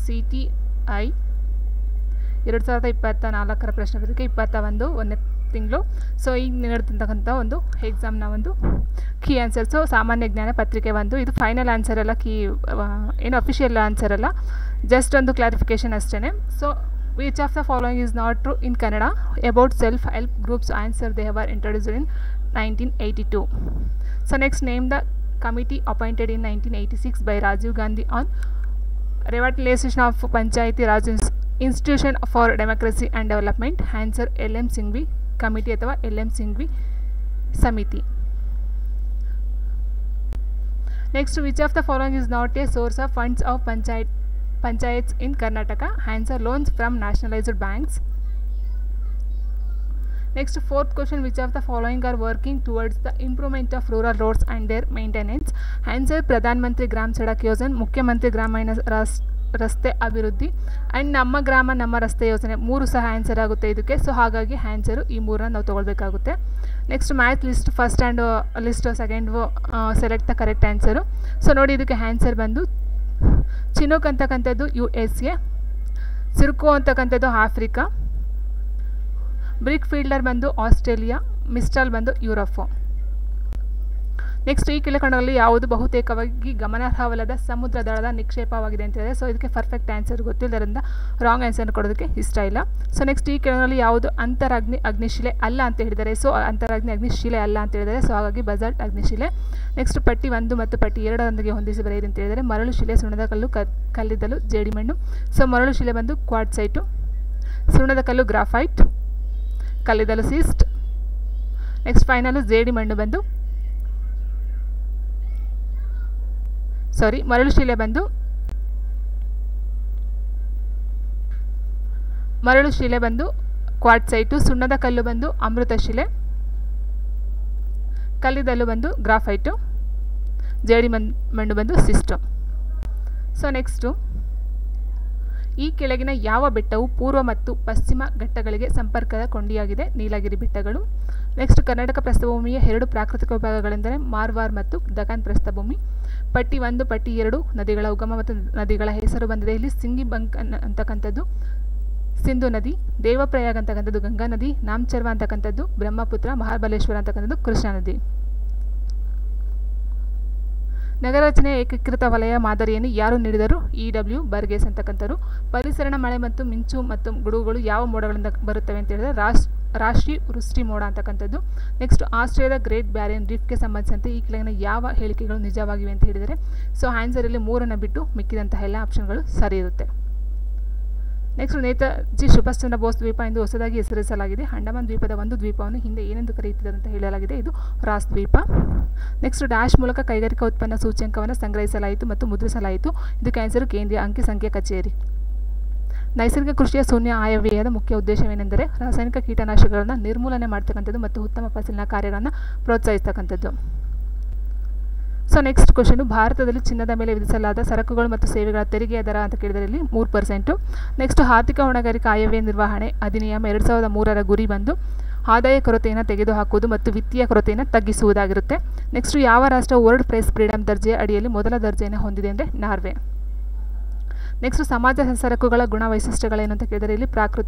CTI 2024 ಪ್ರಶ್ನೆ ಪತ್ರಿಕೆ 21ನೇ ತಿಂಗಳು. ಸೊ ಈಗ ನಡೆದಂತಕ್ಕಂಥ ಒಂದು ಎಕ್ಸಾಮ್ನ ಒಂದು ಕೀ ಆನ್ಸರ್. ಸೊ ಸಾಮಾನ್ಯ ಜ್ಞಾನ ಪತ್ರಿಕೆ ಒಂದು, ಇದು ಫೈನಲ್ ಆನ್ಸರ್ ಅಲ್ಲ, ಕೀ ಏನು ಅಫಿಷಿಯಲ್ ಆನ್ಸರ್ ಅಲ್ಲ, ಜಸ್ಟ್ ಒಂದು ಕ್ಲಾರಿಫಿಕೇಷನ್ ಅಷ್ಟೇ. So which of the following is not true in Kannada about self help groups answer they have introduced in 1982. So next name the committee appointed in 1986 by Rajiv Gandhi on revitalization of Panchayati Raj Institution for Democracy and Development. Answer LM Singhvi Committee ಅಥವಾ LM Singhvi Samiti. Next, which of the following is not a source of funds of panchayats in Karnataka? Answer loans from nationalized banks. Next, fourth question, which of the following are working towards the improvement of rural roads and their maintenance? Answer Pradhan Mantri Gram Sadak Yojana, Mukhyamantri Gramina ರಸ್ತೆ ಅಭಿವೃದ್ಧಿ and ನಮ್ಮ ಗ್ರಾಮ ನಮ್ಮ ರಸ್ತೆ ಯೋಜನೆ, ಮೂರು ಸಹ answer ಆಗುತ್ತೆ ಇದಕ್ಕೆ. ಸೊ ಹಾಗಾಗಿ ಆನ್ಸರು ಈ ಮೂರನ್ನ ನಾವು ತೊಗೊಳ್ಬೇಕಾಗುತ್ತೆ. Next match list first and list second select the correct answer. So ನೋಡಿ ಇದಕ್ಕೆ ಆನ್ಸರ್ ಬಂದು ಚಿನೂಕ್ ಅಂತಕ್ಕಂಥದ್ದು USA, ಸಿರ್ಕೋ ಅಂತಕ್ಕಂಥದ್ದು ಆಫ್ರಿಕಾ, ಬ್ರಿಕ್ ಫೀಲ್ಡರ್ ಬಂದು ಆಸ್ಟ್ರೇಲಿಯಾ, ಮಿಸ್ಟಾಲ್ ಬಂದು ಯುರೋಪ್. ನೆಕ್ಸ್ಟ್ ಈ ಕೆಳಕಂಡಲ್ಲಿ ಯಾವುದು ಬಹುತೇಕವಾಗಿ ಗಮನಾರ್ಹವಲ್ಲದ ಸಮುದ್ರ ದಳದ ನಿಕ್ಷೇಪವಾಗಿದೆ ಅಂತ ಹೇಳಿದೆ. ಸೊ ಇದಕ್ಕೆ ಪರ್ಫೆಕ್ಟ್ ಆನ್ಸರ್ ಗೊತ್ತಿಲ್ಲದರಿಂದ ರಾಂಗ್ ಆನ್ಸರ್ ಕೊಡೋದಕ್ಕೆ ಇಷ್ಟ ಇಲ್ಲ. ಸೊ ನೆಕ್ಸ್ಟ್ ಈ ಕೆಳನಲ್ಲಿ ಯಾವುದು ಅಗ್ನಿಶಿಲೆ ಅಲ್ಲ ಅಂತ ಹೇಳಿದ್ದಾರೆ. ಸೊ ಅಗ್ನಿಶಿಲೆ ಅಲ್ಲ ಅಂತ ಹೇಳಿದರೆ, ಸೊ ಹಾಗಾಗಿ ಬಜಾಲ್ಟ್ ಅಗ್ನಿಶಿಲೆ. ನೆಕ್ಸ್ಟ್ ಪಟ್ಟಿ 1 ಮತ್ತು ಪಟ್ಟಿ 2 ಹೊಂದಿಸಿ ಬರೆಯಿರಿ ಅಂತ ಹೇಳಿದರೆ, ಮರಳು ಶಿಲೆ, ಸುಣ್ಣದ ಕಲ್ಲು, ಕಲ್ಲಿದ್ದಲು, ಜೇಡಿಮಣ್ಣು. ಸೊ ಮರಳು ಶಿಲೆ ಬಂದು ಕ್ವಾರ್ಟ್ಸೈಟು, ಸುಣ್ಣದ ಕಲ್ಲು ಗ್ರಾಫೈಟ್, ಕಲ್ಲಿದ್ದಲು ಸಿಸ್ಟ್. ನೆಕ್ಸ್ಟ್ ಫೈನಲು ಜೇಡಿಮಣ್ಣು ಬಂದು ಮರಳು ಶಿಲೆ ಬಂದು ಕ್ವಾರ್ಟ್ಸೈಟು, ಸುಣ್ಣದ ಕಲ್ಲು ಬಂದು ಅಮೃತ ಶಿಲೆ, ಕಲ್ಲಿದ್ದಲು ಬಂದು ಗ್ರಾಫೈಟು, ಜೇಡಿಮಣ್ಣು ಬಂದು ಸಿಸ್ಟು. ಸೊ ನೆಕ್ಸ್ಟು ಈ ಕೆಳಗಿನ ಯಾವ ಬೆಟ್ಟವು ಪೂರ್ವ ಮತ್ತು ಪಶ್ಚಿಮ ಘಟ್ಟಗಳಿಗೆ ಸಂಪರ್ಕದ ಕೊಂಡಿಯಾಗಿದೆ? ನೀಲಗಿರಿ ಬೆಟ್ಟಗಳು. ನೆಕ್ಸ್ಟ್ ಕರ್ನಾಟಕ ಪ್ರಸ್ಥಭೂಮಿಯ 2 ಪ್ರಾಕೃತಿಕ ವಿಭಾಗಗಳೆಂದರೆ ಮಾರ್ವಾರ್ ಮತ್ತು ದಖನ್ ಪ್ರಸ್ಥಭೂಮಿ. ಪಟ್ಟಿ 1 ಪಟ್ಟಿ 2 ನದಿಗಳ ಉಗಮ ಮತ್ತು ನದಿಗಳ ಹೆಸರು ಬಂದಿದೆ. ಇಲ್ಲಿ ಸಿಂಗಿಬಂಕ್ ಅಂತಕ್ಕಂಥದ್ದು ಸಿಂಧು ನದಿ, ದೇವಪ್ರಯಾಗ್ ಅಂತಕ್ಕಂಥದ್ದು ಗಂಗಾ ನದಿ, ನಾಮಚರ್ವ ಅಂತಕ್ಕಂಥದ್ದು ಬ್ರಹ್ಮಪುತ್ರ, ಮಹಾಬಲೇಶ್ವರ ಅಂತಕ್ಕಂಥದ್ದು ಕೃಷ್ಣಾ ನದಿ. ನಗರ ರಚನೆಯ ಏಕೀಕೃತ ವಲಯ ಮಾದರಿಯನ್ನು ಯಾರು ನೀಡಿದರು? EW ಬರ್ಗೇಸ್ ಅಂತಕ್ಕಂಥರು. ಪರಿಸರಣ ಮಳೆ ಮತ್ತು ಮಿಂಚು ಮತ್ತು ಗುಡುಗುಗಳು ಯಾವ ಮೋಡಗಳಿಂದ ಬರುತ್ತವೆ ಅಂತ ಹೇಳಿದರೆ ರಾಶಿ ವೃಷ್ಟಿ ಮೋಡ ಅಂತಕ್ಕಂಥದ್ದು. ನೆಕ್ಸ್ಟ್ ಆಸ್ಟ್ರೇಲಿಯಾದ ಗ್ರೇಟ್ ಬ್ಯಾರಿಯರ್ ರೀಫ್ಗೆ ಸಂಬಂಧಿಸಿದಂತೆ ಈ ಕೆಳಗಿನ ಯಾವ ಹೇಳಿಕೆಗಳು ನಿಜವಾಗಿವೆ ಅಂತ ಹೇಳಿದರೆ, ಸೊ ಆನ್ಸರಲ್ಲಿ 3 ಬಿಟ್ಟು ಮಿಕ್ಕಿದಂತಹ ಎಲ್ಲ ಆಪ್ಷನ್ಗಳು ಸರಿ ಇರುತ್ತೆ. ನೆಕ್ಸ್ಟ್ ನೇತಾಜಿ ಸುಭಾಷ್ ಚಂದ್ರ ಬೋಸ್ ದ್ವೀಪ ಎಂದು ಹೊಸದಾಗಿ ಹೆಸರಿಸಲಾಗಿದೆ. ಅಂಡಮಾನ್ ದ್ವೀಪದ ಒಂದು ದ್ವೀಪವನ್ನು ಹಿಂದೆ ಏನೆಂದು ಕರೆಯುತ್ತಿದ್ದಾರೆ ಅಂತ ಹೇಳಲಾಗಿದೆ, ಇದು ರಾಸ್ ದ್ವೀಪ. ನೆಕ್ಸ್ಟ್ ಡ್ಯಾಶ್ ಮೂಲಕ ಕೈಗಾರಿಕಾ ಉತ್ಪನ್ನ ಸೂಚ್ಯಂಕವನ್ನು ಸಂಗ್ರಹಿಸಲಾಯಿತು ಮತ್ತು ಮುದ್ರಿಸಲಾಯಿತು. ಇದಕ್ಕೆ ಆನ್ಸರು ಕೇಂದ್ರೀಯ ಅಂಕಿ ಸಂಖ್ಯೆ ಕಚೇರಿ. ನೈಸರ್ಗಿಕ ಕೃಷಿಯ ಶೂನ್ಯ ಆಯವ್ಯಯದ ಮುಖ್ಯ ಉದ್ದೇಶವೇನೆಂದರೆ ರಾಸಾಯನಿಕ ಕೀಟನಾಶಕಗಳನ್ನು ನಿರ್ಮೂಲನೆ ಮಾಡ್ತಕ್ಕಂಥದ್ದು ಮತ್ತು ಉತ್ತಮ ಫಸಲಿನ ಕಾರ್ಯಗಳನ್ನು ಪ್ರೋತ್ಸಾಹಿಸ್ತಕ್ಕಂಥದ್ದು. ಸೊ ನೆಕ್ಸ್ಟ್ ಕ್ವಶನು, ಭಾರತದಲ್ಲಿ ಚಿನ್ನದ ಮೇಲೆ ವಿಧಿಸಲಾದ ಸರಕುಗಳು ಮತ್ತು ಸೇವೆಗಳ ತೆರಿಗೆಯ ದರ ಅಂತ ಕೇಳಿದರೆ ಇಲ್ಲಿ 3%. ನೆಕ್ಸ್ಟ್ ಆರ್ಥಿಕ ಹೊಣೆಗಾರಿಕೆ ಆಯವ್ಯಯ ನಿರ್ವಹಣೆ ಅಧಿನಿಯಮ 2003ರ ಗುರಿ ಬಂದು ಆದಾಯ ಕೊರತೆಯನ್ನು ತೆಗೆದುಹಾಕುವುದು ಮತ್ತು ವಿತ್ತೀಯ ಕೊರತೆಯನ್ನು ತಗ್ಗಿಸುವುದಾಗಿರುತ್ತೆ. ನೆಕ್ಸ್ಟ್ ಯಾವ ರಾಷ್ಟ್ರ ವರ್ಲ್ಡ್ ಪ್ರೆಸ್ ಫ್ರೀಡಮ್ ದರ್ಜೆಯ ಅಡಿಯಲ್ಲಿ ಮೊದಲ ದರ್ಜೆಯನ್ನು ಹೊಂದಿದೆ ಅಂದರೆ ನಾರ್ವೆ. ನೆಕ್ಸ್ಟ್ ಸಮಾಜ ಸರಕುಗಳ ಗುಣ ವೈಶಿಷ್ಟ್ಯಗಳೇನು ಅಂತ ಕೇಳಿದರೆ ಇಲ್ಲಿ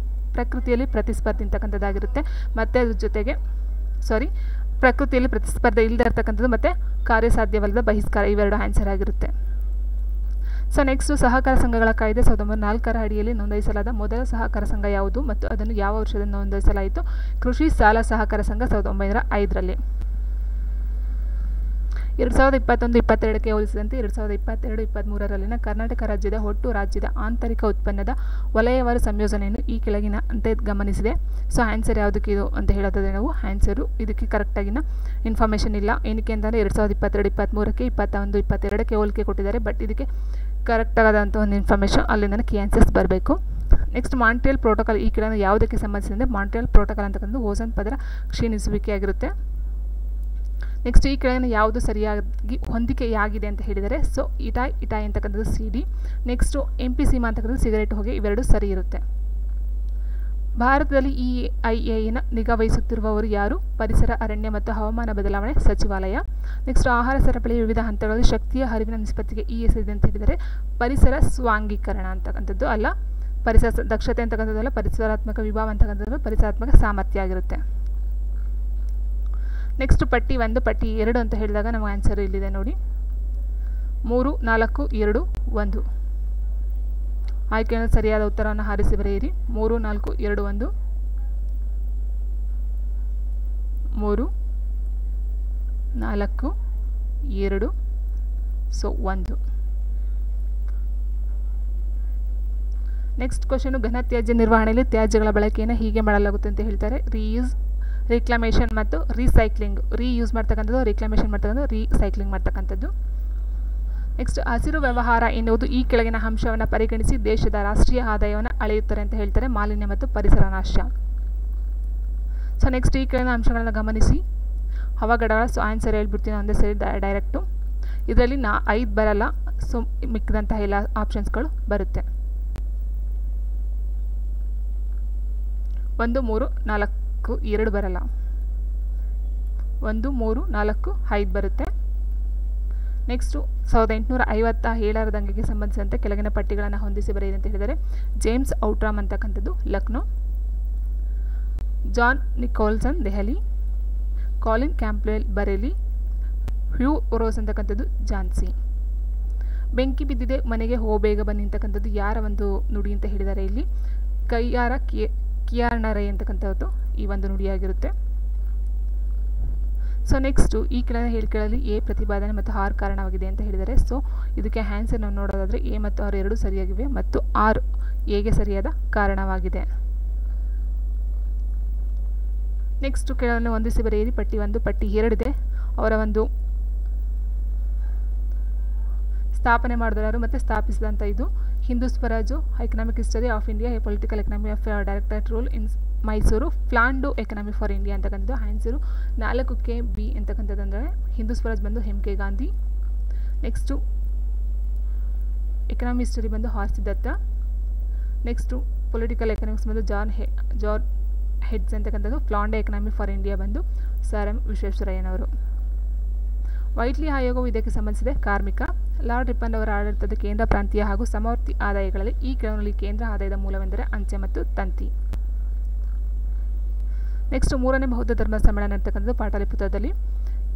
ಪ್ರಕೃತಿಯಲ್ಲಿ ಪ್ರತಿಸ್ಪರ್ಧಿ ಅಂತಕ್ಕಂಥದ್ದಾಗಿರುತ್ತೆ. ಮತ್ತು ಅದ್ರ ಜೊತೆಗೆ ಪ್ರಕೃತಿಯಲ್ಲಿ ಪ್ರತಿಸ್ಪರ್ಧೆ ಇಲ್ಲದೆ ಇರತಕ್ಕಂಥದ್ದು ಮತ್ತು ಕಾರ್ಯಸಾಧ್ಯವಲ್ಲದ ಬಹಿಷ್ಕಾರ, ಇವೆರಡು ಆನ್ಸರ್ ಆಗಿರುತ್ತೆ. ಸೊ ನೆಕ್ಸ್ಟು ಸಹಕಾರ ಸಂಘಗಳ ಕಾಯ್ದೆ 1904ರ ಅಡಿಯಲ್ಲಿ ನೋಂದಾಯಿಸಲಾದ ಮೊದಲ ಸಹಕಾರ ಸಂಘ ಯಾವುದು ಮತ್ತು ಅದನ್ನು ಯಾವ ವರ್ಷದಲ್ಲಿ ನೋಂದಾಯಿಸಲಾಯಿತು? ಕೃಷಿ ಸಾಲ ಸಹಕಾರ ಸಂಘ 1905ರಲ್ಲಿ. 2021-22ಕ್ಕೆ ಹೋಲಿಸಿದಂತೆ 2022-23ರಲ್ಲಿನ ಕರ್ನಾಟಕ ರಾಜ್ಯದ ಒಟ್ಟು ರಾಜ್ಯದ ಆಂತರಿಕ ಉತ್ಪನ್ನದ ವಲಯವಾರು ಸಂಯೋಜನೆಯನ್ನು ಈ ಕೆಳಗಿನ ಅಂತ ಗಮನಿಸಿದೆ. ಸೊ ಆನ್ಸರ್ ಯಾವುದಕ್ಕೆ ಇದು ಅಂತ ಹೇಳೋದಾದರೆ ನಾವು ಆನ್ಸರು ಇದಕ್ಕೆ ಕರೆಕ್ಟಾಗಿನ ಇನ್ಫಾರ್ಮೇಷನ್ ಇಲ್ಲ. ಏನಕ್ಕೆ ಅಂತಂದರೆ 2022-23ಕ್ಕೆ 21-22ಕ್ಕೆ ಹೋಲಿಕೆ ಕೊಟ್ಟಿದ್ದಾರೆ. ಬಟ್ ಇದಕ್ಕೆ ಕರೆಕ್ಟಾದಂಥ ಒಂದು ಇನ್ಫಾರ್ಮೇಷನ್ ಅಲ್ಲಿಂದ ಕೀ ಆನ್ಸರ್ಸ್ ಬರಬೇಕು. ನೆಕ್ಸ್ಟ್ ಮಾಂಟ್ರಿಯಲ್ ಪ್ರೋಟೋಕಾಲ್ ಈ ಕೆಳಗಿನ ಯಾವುದಕ್ಕೆ ಸಂಬಂಧಿಸಿದಂತೆ? ಮಾಂಟ್ರಿಯಲ್ ಪ್ರೋಟೋಕಾಲ್ ಅಂತಕ್ಕಂಥದ್ದು ಓಝೋನ್ ಪದರ ಕ್ಷೀಣಿಸುವಿಕೆ ಆಗಿರುತ್ತೆ. ನೆಕ್ಸ್ಟ್ ಈ ಕೆಳಗಿನ ಯಾವುದು ಸರಿಯಾಗಿ ಹೊಂದಿಕೆಯಾಗಿದೆ ಅಂತ ಹೇಳಿದರೆ, ಸೊ ಇಟಾಯ್ ಅಂತಕ್ಕಂಥದ್ದು CD. ನೆಕ್ಸ್ಟು MPCMA ಅಂತಕ್ಕಂಥದ್ದು ಸಿಗರೇಟ್ ಹೊಗೆ, ಇವೆರಡು ಸರಿ ಇರುತ್ತೆ. ಭಾರತದಲ್ಲಿ EIA ನಿಗಾ ವಹಿಸುತ್ತಿರುವವರು ಯಾರು? ಪರಿಸರ, ಅರಣ್ಯ ಮತ್ತು ಹವಾಮಾನ ಬದಲಾವಣೆ ಸಚಿವಾಲಯ. ನೆಕ್ಸ್ಟ್ ಆಹಾರ ಸರಪಳಿಯ ವಿವಿಧ ಹಂತಗಳಲ್ಲಿ ಶಕ್ತಿಯ ಹರಿವಿನ ನಿಷ್ಪತ್ತಿಗೆ ಈ ಹೆಸರಿದೆ ಅಂತ ಹೇಳಿದರೆ ಪರಿಸರ ಸ್ವಾಂಗೀಕರಣ ಅಂತಕ್ಕಂಥದ್ದು ಅಲ್ಲ, ಪರಿಸರ ದಕ್ಷತೆ ಅಂತಕ್ಕಂಥದ್ದಲ್ಲ, ಪರಿಸರಾತ್ಮಕ ವಿಭಾವ ಅಂತಕ್ಕಂಥದ್ದು ಪರಿಸರಾತ್ಮಕ ಸಾಮರ್ಥ್ಯ ಆಗಿರುತ್ತೆ. ನೆಕ್ಸ್ಟ್ ಪಟ್ಟಿ 1 ಪಟ್ಟಿ 2 ಅಂತ ಹೇಳಿದಾಗ ನಮ್ಮ ಆನ್ಸರ್ ಇಲ್ಲಿದೆ ನೋಡಿ, 3 4 2 1. ಆಯ್ಕೆಯನ್ನು ಸರಿಯಾದ ಉತ್ತರವನ್ನು ಹಾರಿಸಿ ಬರೆಯಿರಿ. 3 4 2 1 3 4 2 1. ನೆಕ್ಸ್ಟ್ ಕ್ವಶನು, ಘನತ್ಯಾಜ್ಯ ನಿರ್ವಹಣೆಯಲ್ಲಿ ತ್ಯಾಜ್ಯಗಳ ಬಳಕೆಯನ್ನು ಹೀಗೆ ಮಾಡಲಾಗುತ್ತೆ ಅಂತ ಹೇಳ್ತಾರೆ. ರೀಯೂಸ್, ರಿಕ್ಲಮೇಷನ್ ಮತ್ತು ರೀಸೈಕ್ಲಿಂಗ್. ರೀಯೂಸ್ ಮಾಡ್ತಕ್ಕಂಥದ್ದು, ರಿಕ್ಲಮೇಷನ್ ಮಾಡ್ತಕ್ಕಂಥದ್ದು, ರೀಸೈಕ್ಲಿಂಗ್ ಮಾಡ್ತಕ್ಕಂಥದ್ದು. ನೆಕ್ಸ್ಟ್ ಹಸಿರು ವ್ಯವಹಾರ ಎನ್ನುವುದು ಈ ಕೆಳಗಿನ ಅಂಶವನ್ನು ಪರಿಗಣಿಸಿ ದೇಶದ ರಾಷ್ಟ್ರೀಯ ಆದಾಯವನ್ನು ಅಳೆಯುತ್ತಾರೆ ಅಂತ ಹೇಳ್ತಾರೆ. ಮಾಲಿನ್ಯ ಮತ್ತು ಪರಿಸರ ನಾಶ. ಸೊ ನೆಕ್ಸ್ಟ್ ಈ ಕೆಳಗಿನ ಅಂಶಗಳನ್ನು ಗಮನಿಸಿ. ಅವಘಡಗಳ ಆನ್ಸರ್ ಹೇಳ್ಬಿಡ್ತೀನಿ ಒಂದೇ ಸರಿ ಡೈರೆಕ್ಟು. ಇದರಲ್ಲಿ 5 ಬರಲ್ಲ, ಸೊ ಮಿಕ್ಕಿದಂತಹ ಎಲ್ಲ ಆಪ್ಷನ್ಸ್ಗಳು ಬರುತ್ತೆ. 1 3 4 2 ಬರಲ್ಲ. 1 3 4 5 ಬರುತ್ತೆ. ನೆಕ್ಸ್ಟು 1857ರ ದಂಗೆಗೆ ಸಂಬಂಧಿಸಿದಂತೆ ಕೆಳಗಿನ ಪಟ್ಟಿಗಳನ್ನು ಹೊಂದಿಸಿ ಬರೆಯಿರಿ ಅಂತ ಹೇಳಿದರೆ ಜೇಮ್ಸ್ ಔಟ್ರಾಮ್ ಅಂತಕ್ಕಂಥದ್ದು Lucknow, John Nicholson Delhi, Colin Campbell Bareilly, Hugh Rose ಅಂತಕ್ಕಂಥದ್ದು ಝಾನ್ಸಿ. ಬೆಂಕಿ ಬಿದ್ದಿದೆ ಮನೆಗೆ ಬೇಗ ಬನ್ನಿ ಅಂತಕ್ಕಂಥದ್ದು ಯಾರ ಒಂದು ನುಡಿ ಅಂತ ಹೇಳಿದ್ದಾರೆ ಇಲ್ಲಿ? ಕೈಯಾರ ಕಿಯಾರ್ನರೈ ಅಂತಕ್ಕಂಥದ್ದು ಈ ಒಂದು ನುಡಿಯಾಗಿರುತ್ತೆ. ಸೊ ನೆಕ್ಸ್ಟು ಈ ಕೆಳಗಿನ ಹೇಳಿಕೆಗಳಲ್ಲಿ ಎ ಪ್ರತಿಪಾದನೆ ಮತ್ತು ಆರ್ ಕಾರಣವಾಗಿದೆ ಅಂತ ಹೇಳಿದ್ದಾರೆ. ಸೊ ಇದಕ್ಕೆ ಆನ್ಸರ್ ನಾವು ನೋಡೋದಾದರೆ ಎ ಮತ್ತು ಆರ್ ಎರಡೂ ಸರಿಯಾಗಿವೆ ಮತ್ತು ಆರ್ ಎಗೆ ಸರಿಯಾದ ಕಾರಣವಾಗಿದೆ. ನೆಕ್ಸ್ಟು ಕೆಳವನ್ನು ಹೊಂದಿಸಿ ಬರೆಯಿರಿ. ಪಟ್ಟಿ 1 ಪಟ್ಟಿ 2 ಇದೆ. ಅವರ ಒಂದು ಸ್ಥಾಪನೆ ಮಾಡಿದವರು ಮತ್ತು ಸ್ಥಾಪಿಸಿದಂಥ ಇದು Hind Swaraj, economic history of India, political economy of directorate rule in Mysore, plan to economy for India ಅಂತಕ್ಕಂಥದ್ದು ಆನ್ಸರು 4ಕ್ಕೆ ಬಿ ಅಂತಕ್ಕಂಥದ್ದು. ಅಂದರೆ ಹಿಂದೂ ಸ್ವರಾಜ್ ಬಂದು MK Gandhi. Next economy history ಬಂದು R Siddhartha. Next political economics ಬಂದು ಜಾರ್ಜ್ ಹೆಡ್ಸ್ ಅಂತಕ್ಕಂಥದ್ದು. Plan to economy for India ಬಂದು sir M ವಿಶ್ವೇಶ್ವರಯ್ಯನವರು. ವೈಟ್ಲಿ ಆಯೋಗವು ಇದಕ್ಕೆ ಸಂಬಂಧಿಸಿದೆ ಕಾರ್ಮಿಕ. ಲಾರ್ಡ್ ರಿಪ್ಪನ್ ಅವರ ಆಡಳಿತದ ಕೇಂದ್ರ, ಪ್ರಾಂತೀಯ ಹಾಗೂ ಸಮವರ್ತಿ ಆದಾಯಗಳಲ್ಲಿ ಈ ಕೆಳಗಿನಲ್ಲಿ ಕೇಂದ್ರ ಆದಾಯದ ಮೂಲವೆಂದರೆ ಅಂಚೆ ಮತ್ತು ತಂತಿ. ನೆಕ್ಸ್ಟ್ 3ನೇ ಬೌದ್ಧ ಧರ್ಮ ಸಮ್ಮೇಳನ ಅಂತಕ್ಕಂಥದ್ದು ಪಾಟಲಿಪುತ್ರದಲ್ಲಿ.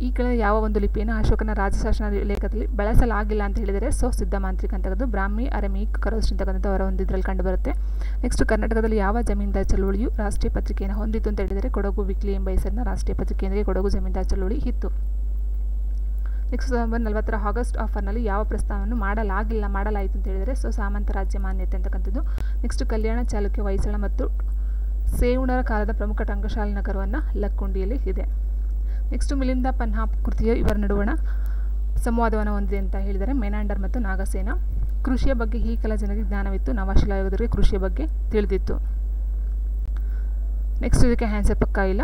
ಈ ಕೆಳಗಿನ ಯಾವ ಒಂದು ಲಿಪಿಯನ್ನು ಅಶೋಕನ ರಾಜಶಾಸನ ಲೇಖದಲ್ಲಿ ಬಳಸಲಾಗಿಲ್ಲ ಅಂತ ಹೇಳಿದರೆ ಸೊ ಸಿದ್ಧಮಾಂತ್ರಿಕ ಅಂತಕ್ಕಂಥದ್ದು. ಬ್ರಾಹ್ಮಿ, ಅರೆಮಿಕ್, ಕರೋಸ್ಟ್ ಅಂತಕ್ಕಂಥದ್ದು ಅವರ ಒಂದು ಇದರಲ್ಲಿ ಕಂಡುಬರುತ್ತೆ. ನೆಕ್ಸ್ಟ್ ಕರ್ನಾಟಕದಲ್ಲಿ ಯಾವ ಜಮೀನ್ದಾರ್ ಚಳುವಳಿಯು ರಾಷ್ಟ್ರೀಯ ಪತ್ರಿಕೆಯನ್ನು ಹೊಂದಿತ್ತು ಅಂತ ಹೇಳಿದರೆ ಕೊಡಗು ವೀಕ್ಲಿ ಎಂಬ ಹೆಸರಿನ ರಾಷ್ಟ್ರೀಯ ಪತ್ರಿಕೆಯೊಂದಿಗೆ ಕೊಡಗು ಜಮೀನ್ದಾರ್ ಚಳುವಳಿ ಇತ್ತು. ನೆಕ್ಸ್ಟ್ 1940 ಆಗಸ್ಟ್ ಆಫರ್ನಲ್ಲಿ ಯಾವ ಪ್ರಸ್ತಾವವನ್ನು ಮಾಡಲಾಯಿತು ಅಂತ ಹೇಳಿದರೆ ಸೊ ಸಾಮಂತ ರಾಜ್ಯ ಮಾನ್ಯತೆ ಅಂತಕ್ಕಂಥದ್ದು. ನೆಕ್ಸ್ಟ್ ಕಲ್ಯಾಣ, ಚಾಲುಕ್ಯ, ಹೊಯ್ಸಳ ಮತ್ತು ಸೇವಣರ ಕಾಲದ ಪ್ರಮುಖ ಟಂಕಶಾಲೆ ನಗರವನ್ನು ಲಕ್ಕುಂಡಿಯಲ್ಲಿ ಇದೆ. ನೆಕ್ಸ್ಟ್ ಮಿಲಿಂದ ಪನ್ಹಾಪ್ ಕೃತಿಯು ಇವರ ನಡುವಣ ಸಂವಾದವನ್ನು ಹೊಂದಿದೆ ಅಂತ ಹೇಳಿದರೆ ಮೆನಾಂಡರ್ ಮತ್ತು ನಾಗಸೇನ. ಕೃಷಿಯ ಬಗ್ಗೆ ಈ ಕೆಲ ಜನರಿಗೆ ಜ್ಞಾನವಿತ್ತು, ನವಾಶಿಲಾಯೋಧರಿಗೆ ಕೃಷಿಯ ಬಗ್ಗೆ ತಿಳಿದಿತ್ತು. ನೆಕ್ಸ್ಟ್ ಇದಕ್ಕೆ ಆನ್ಸರ್ ಪಕ್ಕ ಇಲ್ಲ.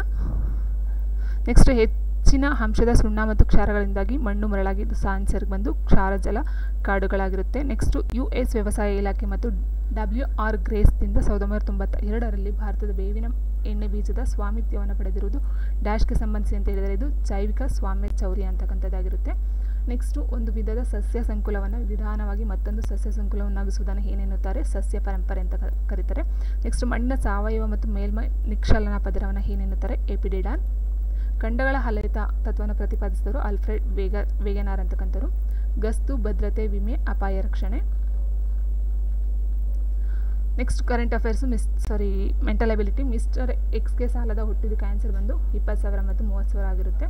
ನೆಕ್ಸ್ಟ್ ಹೆಚ್ಚಿನ ಅಂಶದ ಸುಣ್ಣ ಮತ್ತು ಕ್ಷಾರಗಳಿಂದಾಗಿ ಮಣ್ಣು ಮರಳಾಗಿದ್ದು ಆನ್ಸರ್ಗೆ ಬಂದು ಕ್ಷಾರಜಲ ಕಾಡುಗಳಾಗಿರುತ್ತೆ. ನೆಕ್ಸ್ಟು US ವ್ಯವಸಾಯ ಇಲಾಖೆ ಮತ್ತು WR ಗ್ರೇಸ್ದಿಂದ 1992ರಲ್ಲಿ ಭಾರತದ ಬೇವಿನ ಎಣ್ಣೆ ಬೀಜದ ಸ್ವಾಮಿತ್ವವನ್ನು ಪಡೆದಿರುವುದು ಡ್ಯಾಶ್ಗೆ ಸಂಬಂಧಿಸಿ ಅಂತ ಹೇಳಿದರೆ ಇದು ಜೈವಿಕ ಸ್ವಾಮ್ಯ ಚೌರ್ಯ ಅಂತಕ್ಕಂಥದ್ದಾಗಿರುತ್ತೆ. ನೆಕ್ಸ್ಟು ಒಂದು ವಿಧದ ಸಸ್ಯ ಸಂಕುಲವನ್ನು ವಿಧಾನವಾಗಿ ಮತ್ತೊಂದು ಸಸ್ಯ ಸಂಕುಲವನ್ನಾಗಿಸುವುದನ್ನು ಏನೆನ್ನುತ್ತಾರೆ? ಸಸ್ಯ ಪರಂಪರೆ ಅಂತ ಕರೀತಾರೆ. ನೆಕ್ಸ್ಟ್ ಮಣ್ಣಿನ ಸಾವಯವ ಮತ್ತು ಮೇಲ್ಮೈ ನಿಕ್ಷಲನ ಪದರವನ್ನು ಏನೆನ್ನುತ್ತಾರೆ? ಎಪಿಡೆಡಾನ್. ಖಂಡಗಳ ಹಲಯಿತ ತತ್ವವನ್ನು ಪ್ರತಿಪಾದಿಸಿದವರು ಆಲ್ಫ್ರೆಡ್ ವೇಗನಾರ್ ಅಂತಕ್ಕಂಥರು. ಗಸ್ತು, ಭದ್ರತೆ, ವಿಮೆ, ಅಪಾಯ ರಕ್ಷಣೆ. Next current affairs mental ability. Mister ಎಕ್ಸ್ಗೆ ಸಾಲದ ಹುಟ್ಟಿದಕ್ಕೆ ಆನ್ಸರ್ ಬಂದು 20,000 ಮತ್ತು 30,000 ಆಗಿರುತ್ತೆ.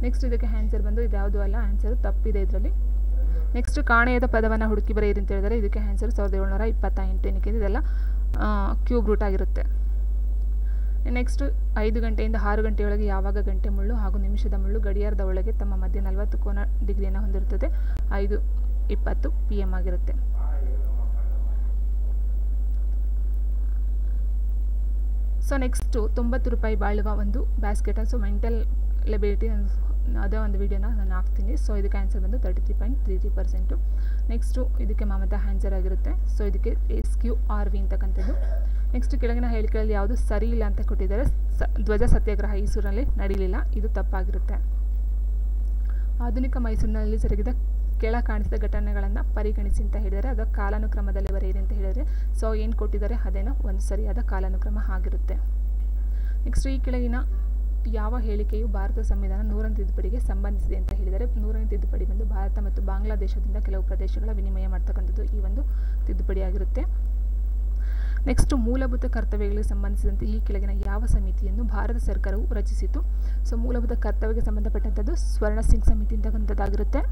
ನೆಕ್ಸ್ಟ್ ಇದಕ್ಕೆ ಆನ್ಸರ್ ಬಂದು ಇದ್ಯಾವುದು ಅಲ್ಲ, ಆನ್ಸರು ತಪ್ಪಿದೆ ಇದರಲ್ಲಿ. ನೆಕ್ಸ್ಟ್ ಕಾಣೆಯದ ಪದವನ್ನು ಹುಡುಕಿ ಬರೆಯಿರಿ ಅಂತ ಹೇಳಿದರೆ ಇದಕ್ಕೆ ಆನ್ಸರ್ 1728 ಏನಕ್ಕೆ ಇದೆಲ್ಲ ಕ್ಯೂಬ್ ರೂಟ್ ಆಗಿರುತ್ತೆ. ನೆಕ್ಸ್ಟ್ 5 ಗಂಟೆಯಿಂದ 6 ಗಂಟೆಯೊಳಗೆ ಯಾವಾಗ ಗಂಟೆ ಮುಳ್ಳು ಹಾಗೂ ನಿಮಿಷದ ಮುಳ್ಳು ಗಡಿಯಾರದ ಒಳಗೆ ತಮ್ಮ ಮಧ್ಯೆ 40 ಕೋನ ಡಿಗ್ರಿಯನ್ನು ಹೊಂದಿರುತ್ತದೆ? 5:20 PM ಆಗಿರುತ್ತೆ. ಸೊ ನೆಕ್ಸ್ಟು 90 ರೂಪಾಯಿ ಬಾಳುವ ಒಂದು ಬ್ಯಾಸ್ಕೆಟ್. ಸೊ ಮೆಂಟಲ್ ಎಬಿಲಿಟಿ ಅದೇ ಒಂದು ವಿಡಿಯೋನ ನಾನು ಹಾಕ್ತೀನಿ. ಸೊ ಇದಕ್ಕೆ ಆನ್ಸರ್ ಬಂದು 33.33%. ನೆಕ್ಸ್ಟು ಇದಕ್ಕೆ ಮಮತಾ ಆನ್ಸರ್ ಆಗಿರುತ್ತೆ. ಸೊ ಇದಕ್ಕೆ SQRV ಅಂತಕ್ಕಂಥದ್ದು. ನೆಕ್ಸ್ಟ್ ಕೆಳಗಿನ ಹೇಳಿಕೆಗಳಲ್ಲಿ ಯಾವುದು ಸರಿ ಇಲ್ಲ ಅಂತ ಕೊಟ್ಟಿದ್ದಾರೆ. ಧ್ವಜ ಸತ್ಯಾಗ್ರಹ ಮೈಸೂರಿನಲ್ಲಿ ನಡೀಲಿಲ್ಲ, ಇದು ತಪ್ಪಾಗಿರುತ್ತೆ. ಆಧುನಿಕ ಮೈಸೂರಿನಲ್ಲಿ ಜರುಗಿದ ಕೆಳ ಕಾಣಿಸಿದ ಘಟನೆಗಳನ್ನು ಪರಿಗಣಿಸಿ ಅಂತ ಹೇಳಿದರೆ ಅದು ಕಾಲಾನುಕ್ರಮದಲ್ಲಿ ಬರೆಯಿರಿ ಅಂತ ಹೇಳಿದರೆ ಸೊ ಏನು ಕೊಟ್ಟಿದ್ದಾರೆ ಅದೇನೋ ಒಂದು ಸರಿಯಾದ ಕಾಲಾನುಕ್ರಮ ಆಗಿರುತ್ತೆ. ನೆಕ್ಸ್ಟ್ ಈ ಕೆಳಗಿನ ಯಾವ ಹೇಳಿಕೆಯು ಭಾರತ ಸಂವಿಧಾನ 100ನೇ ತಿದ್ದುಪಡಿಗೆ ಸಂಬಂಧಿಸಿದೆ ಅಂತ ಹೇಳಿದರೆ 100ನೇ ತಿದ್ದುಪಡಿ ಬಂದು ಭಾರತ ಮತ್ತು ಬಾಂಗ್ಲಾದೇಶದಿಂದ ಕೆಲವು ಪ್ರದೇಶಗಳ ವಿನಿಮಯ ಮಾಡ್ತಕ್ಕಂಥದ್ದು ಈ ಒಂದು ತಿದ್ದುಪಡಿ ಆಗಿರುತ್ತೆ. ನೆಕ್ಸ್ಟ್ ಮೂಲಭೂತ ಕರ್ತವ್ಯಗಳಿಗೆ ಸಂಬಂಧಿಸಿದಂತೆ ಈ ಕೆಳಗಿನ ಯಾವ ಸಮಿತಿಯನ್ನು ಭಾರತ ಸರ್ಕಾರವು ರಚಿಸಿತು. ಸೊ ಮೂಲಭೂತ ಕರ್ತವ್ಯಕ್ಕೆ ಸಂಬಂಧಪಟ್ಟಂಥದ್ದು ಸ್ವರ್ಣ ಸಿಂಗ್ ಸಮಿತಿ ಅಂತಕ್ಕಂಥದ್ದಾಗಿರುತ್ತೆ.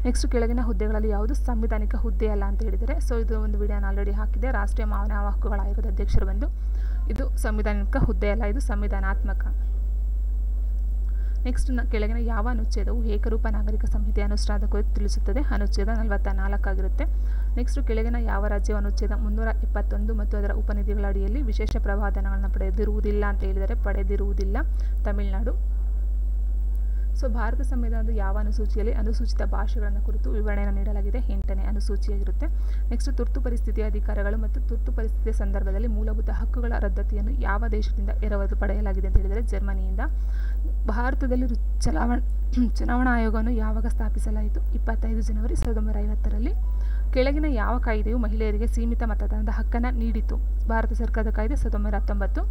ನೆಕ್ಸ್ಟ್ ಕೆಳಗಿನ ಹುದ್ದೆಗಳಲ್ಲಿ ಯಾವುದು ಸಂವಿಧಾನಿಕ ಹುದ್ದೆ ಅಲ್ಲ ಅಂತ ಹೇಳಿದರೆ ಸೊ ಇದು ಒಂದು ವಿಡಿಯೋನ ಆಲ್ರೆಡಿ ಹಾಕಿದೆ. ರಾಷ್ಟ್ರೀಯ ಮಾನವ ಹಕ್ಕುಗಳ ಆಯೋಗದ ಅಧ್ಯಕ್ಷರು ಬಂದು ಇದು ಸಂವಿಧಾನಿಕ ಹುದ್ದೆ ಅಲ್ಲ, ಇದು ಸಂವಿಧಾನಾತ್ಮಕ. ನೆಕ್ಸ್ಟ್ ಕೆಳಗಿನ ಯಾವ ಅನುಚ್ಛೇದವು ಏಕರೂಪ ನಾಗರಿಕ ಸಂಹಿತೆ ಅನುಷ್ಠಾನದ ಕುರಿತು ತಿಳಿಸುತ್ತದೆ. ಅನುಚ್ಛೇದ 44 ಆಗಿರುತ್ತೆ. ನೆಕ್ಸ್ಟ್ ಕೆಳಗಿನ ಯಾವ ರಾಜ್ಯವು ಅನುಚ್ಛೇದ 371 ಮತ್ತು ಅದರ ಉಪನಿಧಿಗಳ ಅಡಿಯಲ್ಲಿ ವಿಶೇಷ ಪ್ರಾವಧಾನಗಳನ್ನು ಪಡೆದಿರುವುದಿಲ್ಲ ಅಂತ ಹೇಳಿದರೆ ಪಡೆದಿರುವುದಿಲ್ಲ ತಮಿಳುನಾಡು. ಸೊ ಭಾರತ ಸಂವಿಧಾನದ ಯಾವ ಅನುಸೂಚಿಯಲ್ಲಿ ಅನುಸೂಚಿತ ಭಾಷೆಗಳನ್ನು ಕುರಿತು ವಿವರಣೆಯನ್ನು ನೀಡಲಾಗಿದೆ. 8ನೇ ಅನುಸೂಚಿಯಾಗಿರುತ್ತೆ. ನೆಕ್ಸ್ಟ್ ತುರ್ತು ಪರಿಸ್ಥಿತಿಯ ಅಧಿಕಾರಗಳು ಮತ್ತು ತುರ್ತು ಪರಿಸ್ಥಿತಿಯ ಸಂದರ್ಭದಲ್ಲಿ ಮೂಲಭೂತ ಹಕ್ಕುಗಳ ರದ್ದತಿಯನ್ನು ಯಾವ ದೇಶದಿಂದ ಎರವಲು ಪಡೆಯಲಾಗಿದೆ ಅಂತ ಹೇಳಿದರೆ ಜರ್ಮನಿಯಿಂದ. ಭಾರತದಲ್ಲಿ ಚುನಾವಣಾ ಆಯೋಗವನ್ನು ಯಾವಾಗ ಸ್ಥಾಪಿಸಲಾಯಿತು. 25 ಜನವರಿ 1950ರಲ್ಲಿ. ಕೆಳಗಿನ ಯಾವ ಕಾಯ್ದೆಯು ಮಹಿಳೆಯರಿಗೆ ಸೀಮಿತ ಮತದಾನದ ಹಕ್ಕನ್ನು ನೀಡಿತು. ಭಾರತ ಸರ್ಕಾರದ ಕಾಯ್ದೆ 1919.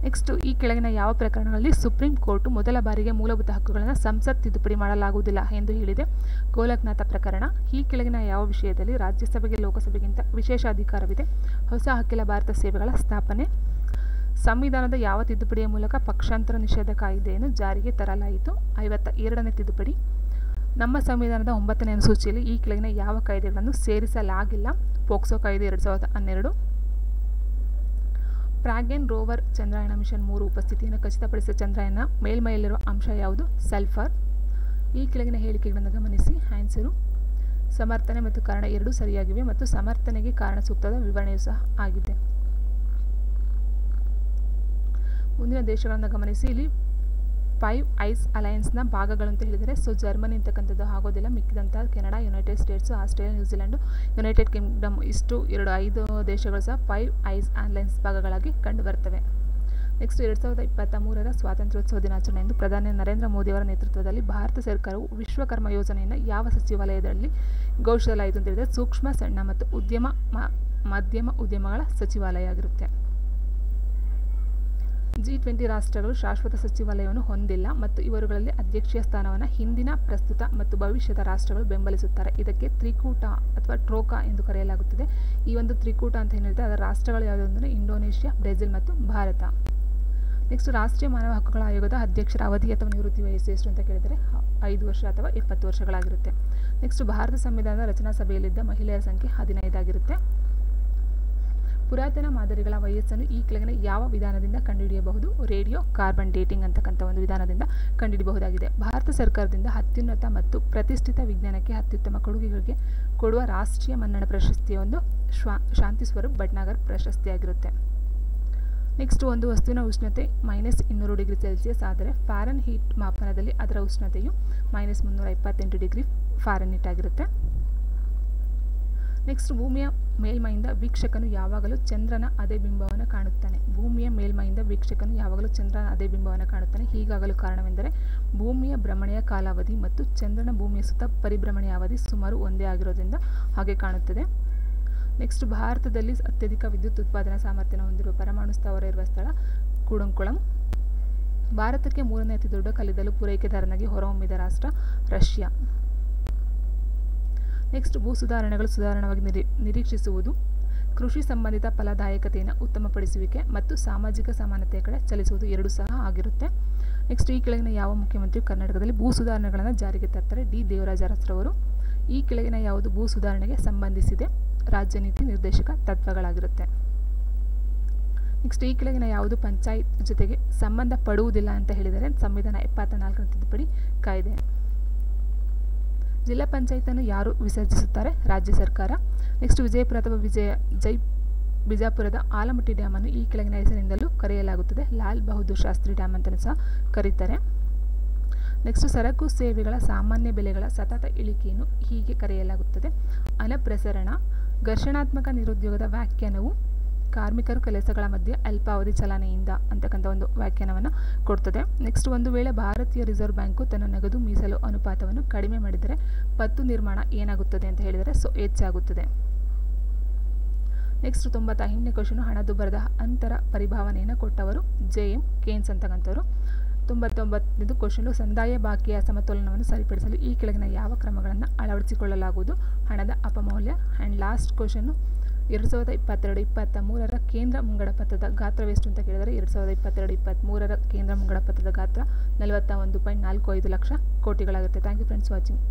ನೆಕ್ಸ್ಟ್ ಈ ಕೆಳಗಿನ ಯಾವ ಪ್ರಕರಣಗಳಲ್ಲಿ ಸುಪ್ರೀಂ ಕೋರ್ಟ್ ಮೊದಲ ಬಾರಿಗೆ ಮೂಲಭೂತ ಹಕ್ಕುಗಳನ್ನು ಸಂಸತ್ ತಿದ್ದುಪಡಿ ಮಾಡಲಾಗುವುದಿಲ್ಲ ಎಂದು ಹೇಳಿದೆ. ಗೋಲಕ್ನಾಥ ಪ್ರಕರಣ. ಈ ಕೆಳಗಿನ ಯಾವ ವಿಷಯದಲ್ಲಿ ರಾಜ್ಯಸಭೆಗೆ ಲೋಕಸಭೆಗಿಂತ ವಿಶೇಷ ಅಧಿಕಾರವಿದೆ. ಹೊಸ ಅಖಿಲ ಭಾರತ ಸೇವೆಗಳ ಸ್ಥಾಪನೆ. ಸಂವಿಧಾನದ ಯಾವ ತಿದ್ದುಪಡಿಯ ಮೂಲಕ ಪಕ್ಷಾಂತರ ನಿಷೇಧ ಕಾಯ್ದೆಯನ್ನು ಜಾರಿಗೆ ತರಲಾಯಿತು. 52ನೇ ತಿದ್ದುಪಡಿ. ನಮ್ಮ ಸಂವಿಧಾನದ 9ನೇ ಅನುಸೂಚಿಯಲ್ಲಿ ಈ ಕೆಳಗಿನ ಯಾವ ಕಾಯ್ದೆಗಳನ್ನು ಸೇರಿಸಲಾಗಿಲ್ಲ. ಪೋಕ್ಸೋ ಕಾಯ್ದೆ 2012. ಪ್ರಾಗ್ಯಾನ್ ರೋವರ್ ಚಂದ್ರಯಾನ ಮಿಷನ್ 3 ಉಪಸ್ಥಿತಿಯನ್ನು ಖಚಿತಪಡಿಸಿದ ಚಂದ್ರಯಾನ ಮೇಲ್ಮೈಯಲ್ಲಿರುವ ಅಂಶ ಯಾವುದು. ಸಲ್ಫರ್. ಈ ಕೆಳಗಿನ ಹೇಳಿಕೆಗಳನ್ನು ಗಮನಿಸಿ. ಆನ್ಸರು ಸಮರ್ಥನೆ ಮತ್ತು ಕಾರಣ ಎರಡೂ ಸರಿಯಾಗಿವೆ ಮತ್ತು ಸಮರ್ಥನೆಗೆ ಕಾರಣ ಸೂಕ್ತದ ವಿವರಣೆಯೂ ಸಹ ಆಗಿದೆ. ಮುಂದಿನ ದೇಶಗಳನ್ನು ಗಮನಿಸಿ. ಇಲ್ಲಿ 5 ಐಸ್ ಅಲಯನ್ಸ್ನ ಭಾಗಗಳು ಅಂತ ಹೇಳಿದರೆ ಸೊ ಜರ್ಮನಿ ಅಂತಕ್ಕಂಥದ್ದು ಆಗೋದಿಲ್ಲ. ಮಿಕ್ಕಿದಂಥ Canada, United States, Australia, New Zealand, United Kingdom ಇಷ್ಟು 5 ದೇಶಗಳು ಸಹ 5 ಐಸ್ ಅಲಯನ್ಸ್ ಭಾಗಗಳಾಗಿ ಕಂಡುಬರ್ತವೆ. ನೆಕ್ಸ್ಟ್ 2023ರ ಸ್ವಾತಂತ್ರ್ಯೋತ್ಸವ ದಿನಾಚರಣೆಯಂದು ಪ್ರಧಾನಿ ನರೇಂದ್ರ ಮೋದಿಯವರ ನೇತೃತ್ವದಲ್ಲಿ ಭಾರತ ಸರ್ಕಾರವು ವಿಶ್ವಕರ್ಮ ಯೋಜನೆಯನ್ನು ಯಾವ ಸಚಿವಾಲಯದಲ್ಲಿ ಘೋಷಿಸಲಾಯಿತು ಅಂತ ಹೇಳಿದರೆ ಸೂಕ್ಷ್ಮ, ಸಣ್ಣ ಮತ್ತು ಮಧ್ಯಮ ಉದ್ಯಮಗಳ ಸಚಿವಾಲಯ ಆಗಿರುತ್ತೆ. G20 ರಾಷ್ಟ್ರಗಳು ಶಾಶ್ವತ ಸಚಿವಾಲಯವನ್ನು ಹೊಂದಿಲ್ಲ ಮತ್ತು ಇವರುಗಳಲ್ಲಿ ಅಧ್ಯಕ್ಷೀಯ ಸ್ಥಾನವನ್ನು ಹಿಂದಿನ, ಪ್ರಸ್ತುತ ಮತ್ತು ಭವಿಷ್ಯದ ರಾಷ್ಟ್ರಗಳು ಬೆಂಬಲಿಸುತ್ತಾರೆ. ಇದಕ್ಕೆ ತ್ರಿಕೂಟ ಅಥವಾ ಟ್ರೋಕಾ ಎಂದು ಕರೆಯಲಾಗುತ್ತದೆ. ಈ ಒಂದು ತ್ರಿಕೂಟ ಅಂತ ಏನು ಹೇಳ್ತಾರೆ ಅದರ ರಾಷ್ಟ್ರಗಳು ಯಾವುದು ಅಂದರೆ ಇಂಡೋನೇಷ್ಯಾ, ಬ್ರೆಜಿಲ್ ಮತ್ತು ಭಾರತ. ನೆಕ್ಸ್ಟ್ ರಾಷ್ಟ್ರೀಯ ಮಾನವ ಹಕ್ಕುಗಳ ಆಯೋಗದ ಅಧ್ಯಕ್ಷರ ಅವಧಿ ಅಥವಾ ನಿವೃತ್ತಿ ವಯಸ್ಸು ಎಷ್ಟು ಅಂತ ಕೇಳಿದರೆ 5 ವರ್ಷ ಅಥವಾ 20 ವರ್ಷಗಳಾಗಿರುತ್ತೆ. ನೆಕ್ಸ್ಟ್ ಭಾರತ ಸಂವಿಧಾನದ ರಚನಾ ಸಭೆಯಲ್ಲಿದ್ದ ಮಹಿಳೆಯರ ಸಂಖ್ಯೆ 15 ಆಗಿರುತ್ತೆ. ಪುರಾತನ ಮಾದರಿಗಳ ವಯಸ್ಸನ್ನು ಈ ಕೆಳಗಿನ ಯಾವ ವಿಧಾನದಿಂದ ಕಂಡುಹಿಡಿಯಬಹುದು. ರೇಡಿಯೋ ಕಾರ್ಬನ್ ಡೇಟಿಂಗ್ ಅಂತಕ್ಕಂಥ ಒಂದು ವಿಧಾನದಿಂದ ಕಂಡುಹಿಡಿಯಬಹುದಾಗಿದೆ. ಭಾರತ ಸರ್ಕಾರದಿಂದ ಅತ್ಯುನ್ನತ ಮತ್ತು ಪ್ರತಿಷ್ಠಿತ ವಿಜ್ಞಾನಕ್ಕೆ ಅತ್ಯುತ್ತಮ ಕೊಡುಗೆಗಳಿಗೆ ಕೊಡುವ ರಾಷ್ಟ್ರೀಯ ಮನ್ನಣೆ ಪ್ರಶಸ್ತಿಯ ಒಂದು ಶಾಂತಿ ಸ್ವರೂಪ್ ಭಟ್ನಾಗರ್ ಪ್ರಶಸ್ತಿಯಾಗಿರುತ್ತೆ. ನೆಕ್ಸ್ಟ್ ಒಂದು ವಸ್ತುವಿನ ಉಷ್ಣತೆ -200 ಡಿಗ್ರಿ ಸೆಲ್ಸಿಯಸ್ ಆದರೆ ಫ್ಯಾರನ್ ಹೀಟ್ ಮಾಪನದಲ್ಲಿ ಅದರ ಉಷ್ಣತೆಯು -328 ಡಿಗ್ರಿ ಫ್ಯಾರನ್ಹೀಟ್ ಆಗಿರುತ್ತೆ. ನೆಕ್ಸ್ಟ್ ಭೂಮಿಯ ಮೇಲ್ಮೈಯಿಂದ ವೀಕ್ಷಕನು ಯಾವಾಗಲೂ ಚಂದ್ರನ ಅದೇ ಬಿಂಬವನ್ನು ಕಾಣುತ್ತಾನೆ. ಭೂಮಿಯ ಮೇಲ್ಮೈಯಿಂದ ವೀಕ್ಷಕನು ಯಾವಾಗಲೂ ಚಂದ್ರನ ಅದೇ ಬಿಂಬವನ್ನು ಕಾಣುತ್ತಾನೆ. ಹೀಗಾಗಲು ಕಾರಣವೆಂದರೆ ಭೂಮಿಯ ಭ್ರಮಣೆಯ ಕಾಲಾವಧಿ ಮತ್ತು ಚಂದ್ರನ ಭೂಮಿಯ ಸುತ್ತ ಪರಿಭ್ರಮಣೆಯ ಅವಧಿ ಸುಮಾರು ಒಂದೇ ಆಗಿರೋದ್ರಿಂದ ಹಾಗೆ ಕಾಣುತ್ತದೆ. ನೆಕ್ಸ್ಟ್ ಭಾರತದಲ್ಲಿ ಅತ್ಯಧಿಕ ವಿದ್ಯುತ್ ಉತ್ಪಾದನಾ ಸಾಮರ್ಥ್ಯ ಹೊಂದಿರುವ ಪರಮಾಣು ಸ್ಥಾವರ ಇರುವ ಸ್ಥಳ ಕೂಡಂಕುಳಂ. ಭಾರತಕ್ಕೆ 3ನೇ ಅತಿ ದೊಡ್ಡ ಕಲ್ಲಿದ್ದಲು ಪೂರೈಕೆದಾರನಾಗಿ ಹೊರಹೊಮ್ಮಿದ ರಾಷ್ಟ್ರ ರಷ್ಯಾ. ನೆಕ್ಸ್ಟ್ ಭೂ ಸುಧಾರಣೆಗಳು ಸುಧಾರಣವಾಗಿ ನಿರೀಕ್ಷಿಸುವುದು ಕೃಷಿ ಸಂಬಂಧಿತ ಫಲದಾಯಕತೆಯನ್ನು ಉತ್ತಮಪಡಿಸುವಿಕೆ ಮತ್ತು ಸಾಮಾಜಿಕ ಸಮಾನತೆಯ ಕಡೆ ಚಲಿಸುವುದು ಎರಡೂ ಸಹ ಆಗಿರುತ್ತೆ. ನೆಕ್ಸ್ಟ್ ಈ ಕೆಳಗಿನ ಯಾವ ಮುಖ್ಯಮಂತ್ರಿಯು ಕರ್ನಾಟಕದಲ್ಲಿ ಭೂ ಸುಧಾರಣೆಗಳನ್ನು ಜಾರಿಗೆ ತರ್ತಾರೆ. ಡಿ ದೇವರಾಜ ಅರಸರವರು. ಈ ಕೆಳಗಿನ ಯಾವುದು ಭೂ ಸುಧಾರಣೆಗೆ ಸಂಬಂಧಿಸಿದೆ. ರಾಜ್ಯ ನೀತಿ ನಿರ್ದೇಶಕ ತತ್ವಗಳಾಗಿರುತ್ತೆ. ನೆಕ್ಸ್ಟ್ ಈ ಕೆಳಗಿನ ಯಾವುದು ಪಂಚಾಯತ್ ಜೊತೆಗೆ ಸಂಬಂಧ ಪಡುವುದಿಲ್ಲ ಅಂತ ಹೇಳಿದರೆ ಸಂವಿಧಾನ 74ನೇ ತಿದ್ದುಪಡಿ ಕಾಯ್ದೆ. ಜಿಲ್ಲಾ ಪಂಚಾಯತನ್ನು ಯಾರು ವಿಸರ್ಜಿಸುತ್ತಾರೆ. ರಾಜ್ಯ ಸರ್ಕಾರ. ನೆಕ್ಸ್ಟ್ ವಿಜಯಪುರ ಅಥವಾ ಬಿಜಾಪುರದ ಆಲಮಟ್ಟಿ ಡ್ಯಾಮನ್ನು ಈ ಕೆಳಗಿನ ಹೆಸರಿನಿಂದಲೂ ಕರೆಯಲಾಗುತ್ತದೆ. ಲಾಲ್ ಬಹದ್ದೂರ್ ಶಾಸ್ತ್ರಿ ಡ್ಯಾಮ್ ಅಂತಲೂ ಸಹ ಕರೀತಾರೆ. ನೆಕ್ಸ್ಟ್, ಸರಕು ಸೇವೆಗಳ ಸಾಮಾನ್ಯ ಬೆಲೆಗಳ ಸತತ ಇಳಿಕೆಯನ್ನು ಹೀಗೆ ಕರೆಯಲಾಗುತ್ತದೆ. ಅನಪ್ರಸರಣ ಘರ್ಷಣಾತ್ಮಕ ನಿರುದ್ಯೋಗದ ವ್ಯಾಖ್ಯಾನವು ಕಾರ್ಮಿಕರು ಕೆಲಸಗಳ ಮಧ್ಯೆ ಅಲ್ಪಾವಧಿ ಚಲನೆಯಿಂದ ಅಂತಕ್ಕಂಥ ಒಂದು ವ್ಯಾಖ್ಯಾನವನ್ನು ಕೊಡ್ತದೆ. ನೆಕ್ಸ್ಟ್, ಒಂದು ವೇಳೆ ಭಾರತೀಯ ರಿಸರ್ವ್ ಬ್ಯಾಂಕು ತನ್ನ ನಗದು ಮೀಸಲು ಅನುಪಾತವನ್ನು ಕಡಿಮೆ ಮಾಡಿದರೆ ಪತ್ತು ನಿರ್ಮಾಣ ಏನಾಗುತ್ತದೆ ಅಂತ ಹೇಳಿದರೆ ಹೆಚ್ಚಾಗುತ್ತದೆ. ನೆಕ್ಸ್ಟ್ 95ನೇ ಕ್ವಶನು, ಹಣದುಬ್ಬರದ ಅಂತರ ಪರಿಭಾವನೆಯನ್ನು ಕೊಟ್ಟವರು JM ಕೇನ್ಸ್ ಅಂತಕ್ಕಂಥವ್ರು. 99ನೇದು ಕ್ವಶನು, ಸಂದಾಯ ಬಾಕಿಯ ಸಮತೋಲನವನ್ನು ಸರಿಪಡಿಸಲು ಈ ಕೆಳಗಿನ ಯಾವ ಕ್ರಮಗಳನ್ನು ಅಳವಡಿಸಿಕೊಳ್ಳಲಾಗುವುದು? ಹಣದ ಅಪಮೌಲ್ಯ. ಆ್ಯಂಡ್ ಲಾಸ್ಟ್ ಕ್ವಶನು, 2022-23 ಕೇಂದ್ರ ಮುಂಗಡಪತ್ರದ ಗಾತ್ರವೆಷ್ಟು ಅಂತ ಕೇಳಿದರೆ 2022-23 ಕೇಂದ್ರ ಮುಂಗಡಪತ್ರದ ಗಾತ್ರ 41.45 ಲಕ್ಷ ಕೋಟಿಗಳಾಗುತ್ತೆ. Thank you friends watching.